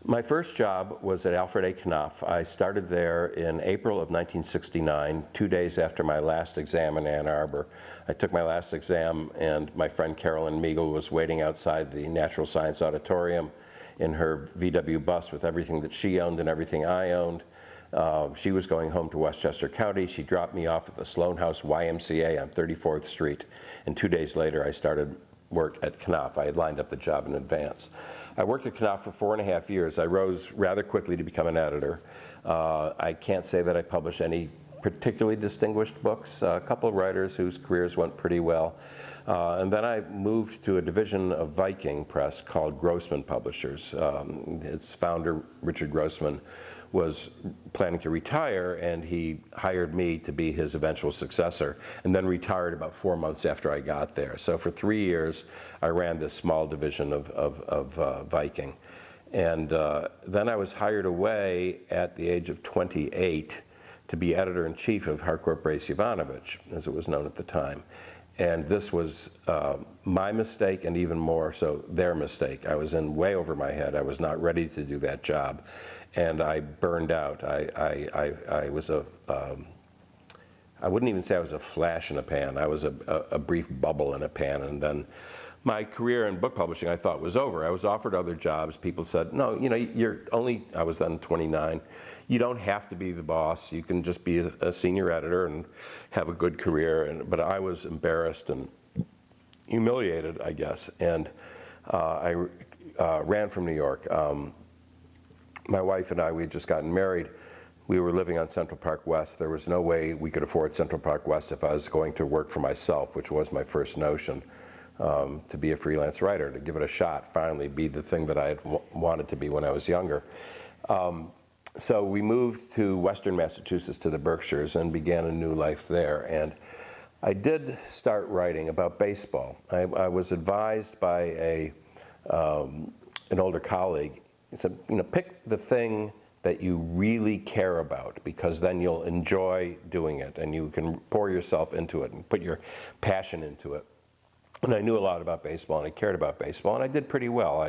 My first job was at Alfred A. Knopf. I started there in April of 1969, 2 days after my last exam in Ann Arbor. I took my last exam, and my friend Carolyn Meagle was waiting outside the Natural Science Auditorium in her VW bus with everything that she owned and everything I owned. She was going home to Westchester County. She dropped me off at the Sloan House YMCA on 34th Street, and 2 days later I started work at Knopf. I had lined up the job in advance. I worked at Knopf for 4.5 years. I rose rather quickly to become an editor. I can't say that I published any particularly distinguished books, a couple of writers whose careers went pretty well. And then I moved to a division of Viking Press called Grossman Publishers. Its founder, Richard Grossman, was planning to retire, and he hired me to be his eventual successor, and then retired about 4 months after I got there. So for 3 years, I ran this small division of Viking. And then I was hired away at the age of 28 to be editor-in-chief of Harcourt Brace Yovanovitch, as it was known at the time. And this was my mistake, and even more so their mistake. I was in way over my head. I was not ready to do that job, and I burned out. I was I wouldn't even say I was a flash in a pan. I was a brief bubble in a pan, and then my career in book publishing I thought was over. I was offered other jobs. People said, no, you know, you're only, I was then 29, you don't have to be the boss. You can just be a senior editor and have a good career. But I was embarrassed and humiliated, I guess, and I ran from New York. My wife and I, we had just gotten married. We were living on Central Park West. There was no way we could afford Central Park West if I was going to work for myself, which was my first notion, to be a freelance writer, to give it a shot, finally be the thing that I had wanted to be when I was younger. So we moved to Western Massachusetts, to the Berkshires, and began a new life there. And I did start writing about baseball. I was advised by an older colleague. He said, you know, pick the thing that you really care about, because then you'll enjoy doing it and you can pour yourself into it and put your passion into it. And I knew a lot about baseball, and I cared about baseball, and I did pretty well.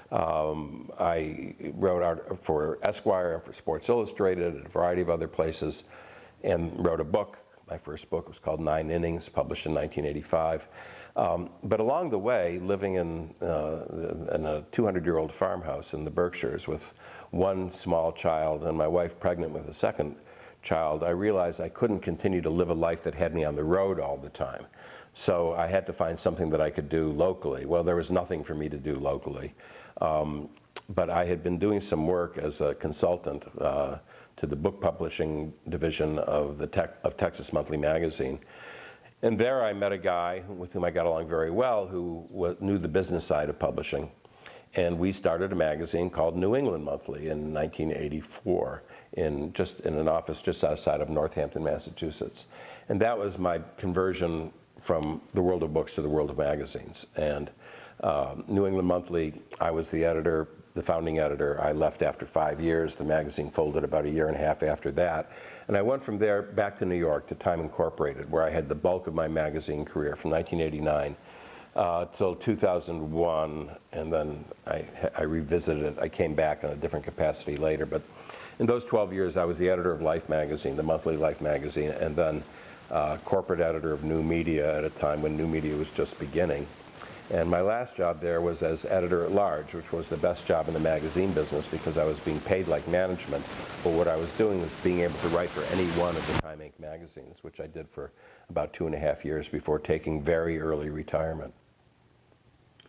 I wrote art for Esquire and for Sports Illustrated and a variety of other places, and wrote a book. My first book was called 9 Innings, published in 1985. But along the way, living in a 200-year-old farmhouse in the Berkshires with one small child and my wife pregnant with a second child, I realized I couldn't continue to live a life that had me on the road all the time. So I had to find something that I could do locally. Well, there was nothing for me to do locally. But I had been doing some work as a consultant to the book publishing division of Texas Monthly Magazine. And there I met a guy with whom I got along very well, who knew the business side of publishing. And we started a magazine called New England Monthly in 1984, in an office just outside of Northampton, Massachusetts. And that was my conversion from the world of books to the world of magazines. And New England Monthly, I was the editor, the founding editor. I left after 5 years. The magazine folded about 1.5 years after that. And I went from there back to New York to Time Incorporated, where I had the bulk of my magazine career from 1989 till 2001. And then I revisited it. I came back in a different capacity later. But in those 12 years, I was the editor of Life magazine, the monthly Life magazine, and then corporate editor of New Media at a time when New Media was just beginning. And my last job there was as editor-at-large, which was the best job in the magazine business because I was being paid like management. But what I was doing was being able to write for any one of the Time Inc. magazines, which I did for about 2.5 years before taking very early retirement.